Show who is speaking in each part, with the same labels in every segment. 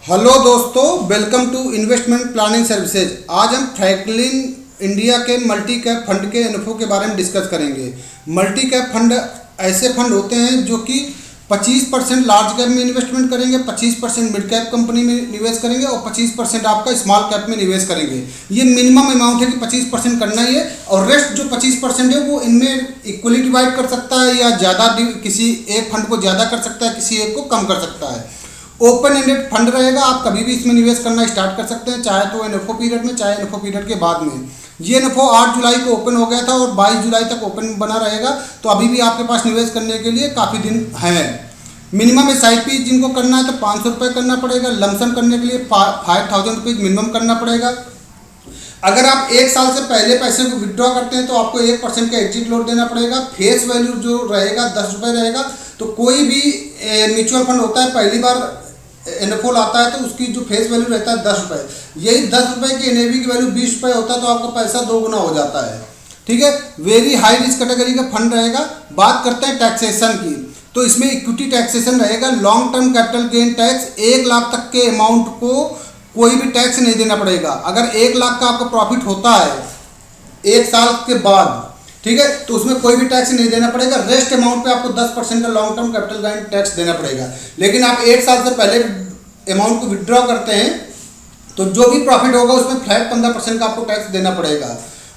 Speaker 1: Hello दोस्तों, welcome to investment planning services. आज हम फ्रैंकलिन इंडिया के मल्टी कैप फंड के इन्फो के बारे में डिस्कस करेंगे। मल्टी कैप फंड ऐसे फंड होते हैं जो कि 25% लार्ज कैप में इन्वेस्टमेंट करेंगे, 25% मिड कैप कंपनी में निवेश करेंगे और 25% आपका स्मॉल कैप में निवेश करेंगे। ये मिनिमम अमाउंट है कि 25% करना ही है और रेस्ट जो 25% है वो इनमें इक्वली डिवाइड कर सकता है या ज़्यादा किसी एक फंड को ज़्यादा कर सकता है, किसी एक को कम कर सकता है। ओपन एंडेड फंड रहेगा, आप कभी भी इसमें निवेश करना स्टार्ट कर सकते हैं, चाहे तो एनएफओ पीरियड में चाहे एनएफओ पीरियड के बाद में। ये एनएफओ 8 जुलाई को ओपन हो गया था और 22 जुलाई तक ओपन बना रहेगा, तो अभी भी आपके पास निवेश करने के लिए काफ़ी दिन हैं। मिनिमम एसआईपी जिनको करना है तो 500 रुपये करना पड़ेगा। लमसम करने के लिए 5000 रुपीज़ मिनिमम करना पड़ेगा। अगर आप एक साल से पहले पैसे को विड्रॉ करते हैं तो आपको 1% का एग्जिट लोड देना पड़ेगा। फेस वैल्यू जो रहेगा 10 रुपये रहेगा। तो कोई भी म्यूचुअल फंड होता है, पहली बार एनएफओ आता है तो उसकी जो फेस वैल्यू रहता है 10 रुपये। यही 10 रुपये की एनएवी की वैल्यू 20 रुपये होता है, तो आपका पैसा 2 गुना हो जाता है। ठीक है, वेरी हाई रिस्क कैटेगरी का फंड रहेगा। बात करते हैं टैक्सेशन की, तो इसमें इक्विटी टैक्सेशन रहेगा। Long term capital gain tax 1 lakh तक के अमाउंट को कोई भी टैक्स नहीं देना पड़ेगा। अगर 1 लाख का आपका प्रॉफिट होता है 1 साल के बाद, ठीक है, तो उसमें कोई भी टैक्स नहीं देना पड़ेगा। रेस्ट अमाउंट पे आपको 10% का long term capital gain tax देना पड़ेगा। लेकिन आप 1 साल से पहले अमाउंट को विड्रॉ करते हैं तो जो भी प्रॉफिट होगा उसमें फ्लैट 15% का आपको टैक्स देना पड़ेगा।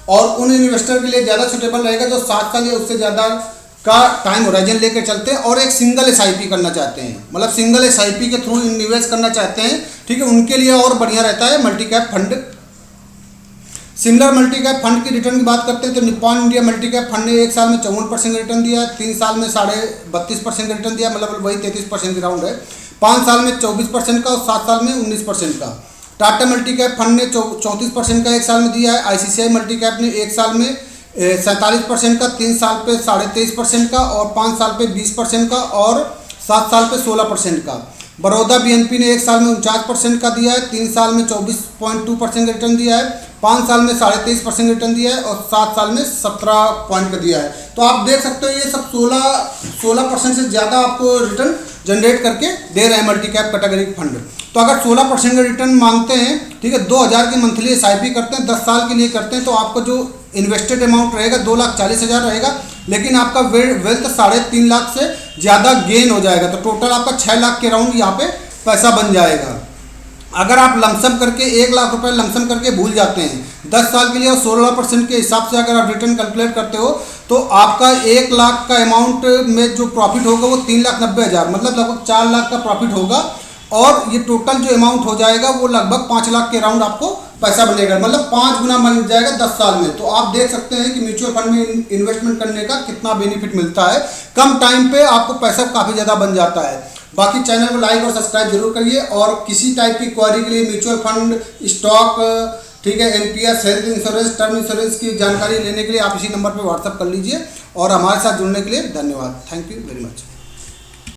Speaker 1: और उन इन्वेस्टर के लिए ज़्यादा सुटेबल रहेगा जो 7 साल या उससे ज़्यादा का टाइम होराइजन लेकर चलते हैं और एक सिंगल एसआईपी करना चाहते हैं, मतलब सिंगल एसआईपी के थ्रू निवेश करना चाहते हैं। ठीक है, उनके लिए और बढ़िया रहता है multi cap fund. Similar multi cap fund की रिटर्न की बात करते हैं तो Nippon India multi cap fund ने 1 साल में 54% रिटर्न दिया है, 3 साल में 32.5% रिटर्न दिया, मतलब वही 33% की राउंड है। 5 साल में 24% का और 7 साल में 19% का। टाटा मल्टी कैप फंड ने 34% का 1 साल में दिया है। आईसीसीआई मल्टी कैप ने 1 साल में 47% का, 3 साल पे 23.5% का और 5 साल पे 20% का और 7 साल पे 16% का। बड़ौदा बीएनपी ने 1 साल में 49% का दिया है, 3 साल में 24.2% का रिटर्न दिया है, 5 साल में 23.5% रिटर्न दिया है और 7 साल में 17 पॉइंट का दिया है। तो आप देख सकते हो ये सब 16% से ज़्यादा आपको रिटर्न जनरेट करके दे रहे हैं मल्टी कैप कैटेगरी फंड। तो अगर 16% का रिटर्न मांगते हैं, ठीक है, 2000 की मंथली एसआईपी करते हैं, 10 साल के लिए करते हैं, तो आपको जो इन्वेस्टेड अमाउंट रहेगा 2,40,000 रहेगा, लेकिन आपका वेल्थ 3.5 लाख से ज़्यादा गेन हो जाएगा। तो टोटल आपका 6 लाख के राउंड यहाँ पे पैसा बन जाएगा। अगर आप लमसम करके 1 लाख रुपए लमसम करके भूल जाते हैं 10 साल के लिए और 16% के हिसाब से अगर आप रिटर्न कैलकुलेट करते हो तो आपका 1 लाख का अमाउंट में जो प्रॉफिट होगा वो 3,90,000, मतलब लगभग 4 लाख का प्रॉफिट होगा। और ये टोटल जो अमाउंट हो जाएगा वो लगभग 5 लाख के राउंड आपको पैसा बनेगा, मतलब 5 गुना बन जाएगा 10 साल में। तो आप देख सकते हैं कि म्यूचुअल फंड में इन्वेस्टमेंट करने का कितना बेनिफिट मिलता है। कम टाइम पे आपको पैसा काफ़ी ज़्यादा बन जाता है। बाकी चैनल को लाइक और सब्सक्राइब जरूर करिए और किसी टाइप की क्वारी के लिए म्यूचुअल फंड, स्टॉक, ठीक है, NPS, health insurance, term insurance की जानकारी लेने के लिए आप इसी नंबर पर व्हाट्सअप कर लीजिए। और हमारे साथ जुड़ने के लिए धन्यवाद। Thank you very much.